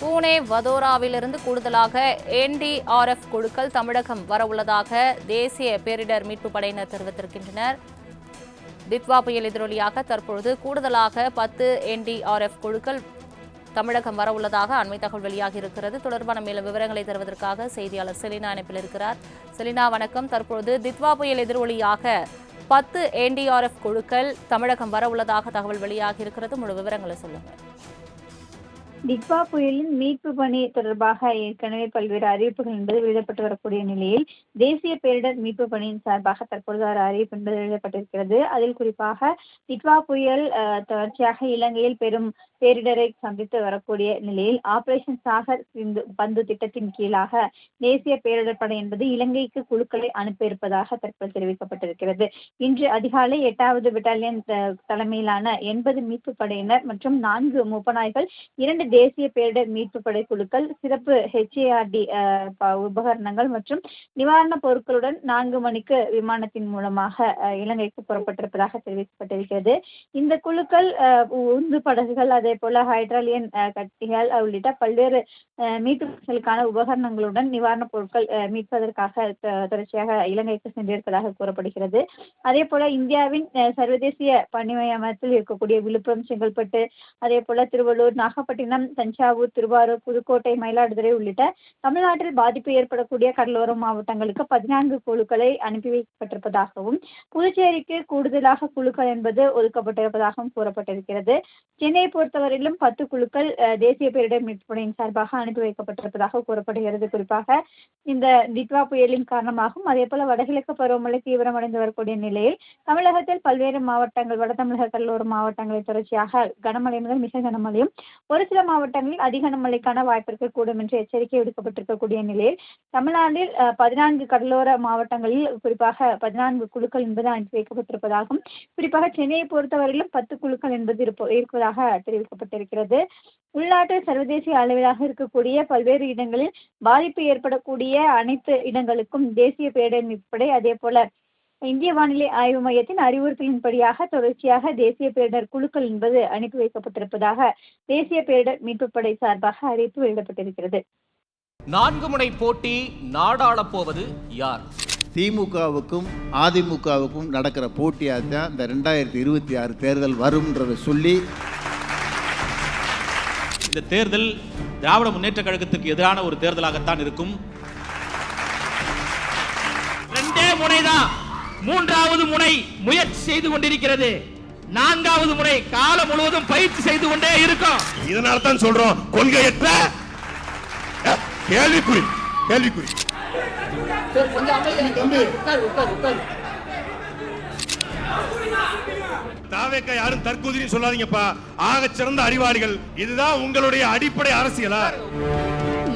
பூனே வதோராவிலிருந்து கூடுதலாக NDRF குழுக்கள் தமிழகம் வரவுள்ளதாக தேசிய பேரிடர் மீட்புப் படையினர் தெரிவித்திருக்கின்றனர். தித்வா புயல் எதிரொலியாக தற்பொழுது கூடுதலாக 10 NDRF குழுக்கள் தமிழகம் வரவுள்ளதாக அண்மை தகவல் வெளியாகி இருக்கிறது. தொடர்பான மேலும் விவரங்களை தருவதற்காக செய்தியாளர் செலினா இணைப்பில் இருக்கிறார். செலினா, வணக்கம். தற்பொழுது தித்வா புயல் எதிரொலியாக 10 NDRF குழுக்கள் தமிழகம் வரவுள்ளதாக தகவல் வெளியாகி இருக்கிறது. முழு விவரங்களை சொல்லுங்கள். தித்வா புயலின் மீட்பு பணி தொடர்பாக ஏற்கனவே பல்வேறு அறிவிப்புகள் என்பது வெளியிடப்பட்டு வரக்கூடிய நிலையில் தேசிய பேரிடர் மீட்பு பணியின் சார்பாக தற்பொழுது ஒரு அறிவிப்பு என்பது வெளியிடப்பட்டிருக்கிறது. அதில் குறிப்பாக தித்வா புயல் தொடர்ச்சியாக இலங்கையில் பெரும் பேரிடரை சந்தித்து வரக்கூடிய நிலையில் ஆபரேஷன் சாகர் பந்து திட்டத்தின் கீழாக தேசிய பேரிடர் படை என்பது இலங்கைக்கு குழுக்களை அனுப்பியிருப்பதாக தற்போது தெரிவிக்கப்பட்டிருக்கிறது. இன்று அதிகாலை 8வது பெட்டாலியன் தலைமையிலான 80 மீட்பு படையினர் மற்றும் 4 மூப்பனாய்கள், 2 தேசிய பேரிடர் மீட்பு படை குழுக்கள், சிறப்பு HARD உபகரணங்கள் மற்றும் நிவாரணப் பொருட்களுடன் 4 மணிக்கு விமானத்தின் மூலமாக இலங்கைக்கு புறப்பட்டிருப்பதாக தெரிவிக்கப்பட்டிருக்கிறது. இந்த குழுக்கள் உந்து படகுகள், அதே போல ஹைட்ராலியன் கட்டிகள் உள்ளிட்ட பல்வேறு மீட்புகளுக்கான உபகரணங்களுடன் நிவாரணப் பொருட்கள் மீட்பதற்காக தொடர்ச்சியாக இலங்கைக்கு சென்றிருப்பதாக கூறப்படுகிறது. அதே போல இந்தியாவின் சர்வதேசிய பணி மையத்தில் இருக்கக்கூடிய விழுப்புரம், செங்கல்பட்டு, அதே போல திருவள்ளூர், நாகப்பட்டினம், தஞ்சாவூர், திருவாரூர், புதுக்கோட்டை, மயிலாடுதுறை உள்ளிட்ட தமிழ்நாட்டில் பாதிப்பு ஏற்படக்கூடிய கடலோர மாவட்டங்களுக்கு 14 குழுக்களை அனுப்பி வைக்கப்பட்டிருப்பதாகவும், புதுச்சேரிக்கு கூடுதலாக குழுக்கள் என்பது ஒதுக்கப்பட்டிருப்பதாகவும் கூறப்பட்டிருக்கிறது. சென்னையை பொறுத்தவரையிலும் 10 குழுக்கள் தேசிய பேரிடர் மீட்பு படையின் சார்பாக அனுப்பி வைக்கப்பட்டிருப்பதாக கூறப்படுகிறது. குறிப்பாக இந்த தித்வா புயலின் காரணமாகவும் அதே போல வடகிழக்கு பருவமழை தீவிரமடைந்து வரக்கூடிய நிலையில் தமிழகத்தில் பல்வேறு மாவட்டங்கள், வட தமிழக கடலோர மாவட்டங்களில் தொடர்ச்சியாக கனமழை முதல் மிக கனமழையும், ஒரு சில மாவட்டங்களில் அதிக கனமழைக்கான வாய்ப்பு இருக்கக்கூடும் என்று எச்சரிக்கை விடுக்கப்பட்டிருக்கக்கூடிய நிலையில் தமிழ்நாட்டில் 14 கடலோர மாவட்டங்களில் குறிப்பாக 14 குழுக்கள் என்பது அனுப்பி வைக்கப்பட்டிருப்பதாகவும், குறிப்பாக சென்னையை பொறுத்தவரையிலும் 10 குழுக்கள் என்பது இருப்பதாக தெரிவிக்கப்பட்டிருக்கிறது. உள்நாட்டு சர்வதேசிய அளவிலாக இருக்கக்கூடிய பல்வேறு இடங்களில் பாதிப்பு ஏற்படக்கூடிய அனைத்து இடங்களுக்கும் தேசிய பேரிடர் மீட்பு படை, அதே போல இந்திய வானிலை ஆய்வு மையத்தின் அறிவுறுத்தலின்படியாக தொடர்ச்சியாக தேசிய பேரிடர் குழுக்கள் என்பது அனுப்பி வைக்கப்பட்டிருப்பதாக தேசிய பேரிடர் மீட்பு படை சார்பாக அறிவிப்பு வெளியிடப்பட்டிருக்கிறது. 4 முனை போட்டி நாடாளப் போவது யார்? திமுகவுக்கும் அதிமுகவுக்கும் நடக்கிற போட்டியாக தான் இந்த 2026 தேர்தல் வரும்ன்றதை சொல்லி, இந்த தேர்தல் திராவிட முன்னேற்ற கழகத்துக்கு எதிரான ஒரு தேர்தலாகத்தான் இருக்கும். 2 முனைதான், 3வது முனை முயற்சி செய்து கொண்டிருக்கிறது, 4வது முனை காலம் முழுவதும் பயிற்சி செய்து கொண்டே இருக்கும். இதனால தான் சொல்றோம், கொள்கையற்ற கேள்விக்குறி. தாவேக்கா யாரும் தற்கொலைன்னு சொல்லாதீங்கப்பா, ஆக சிறந்த அறிவாளிகள். இதுதான் உங்களுடைய அடிப்படை அரசியலா?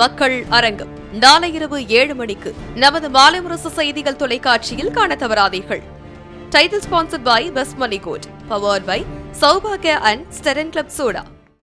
மக்கள் அரங்கம் நாளை இரவு 7 மணிக்கு நமது மாலை முரசு செய்திகள் தொலைக்காட்சியில் காண தவறாதீர்கள். Title sponsored by best money gold, powered by சௌபாகியா அண்ட் ஸ்டெரன் கிளப் சோடா.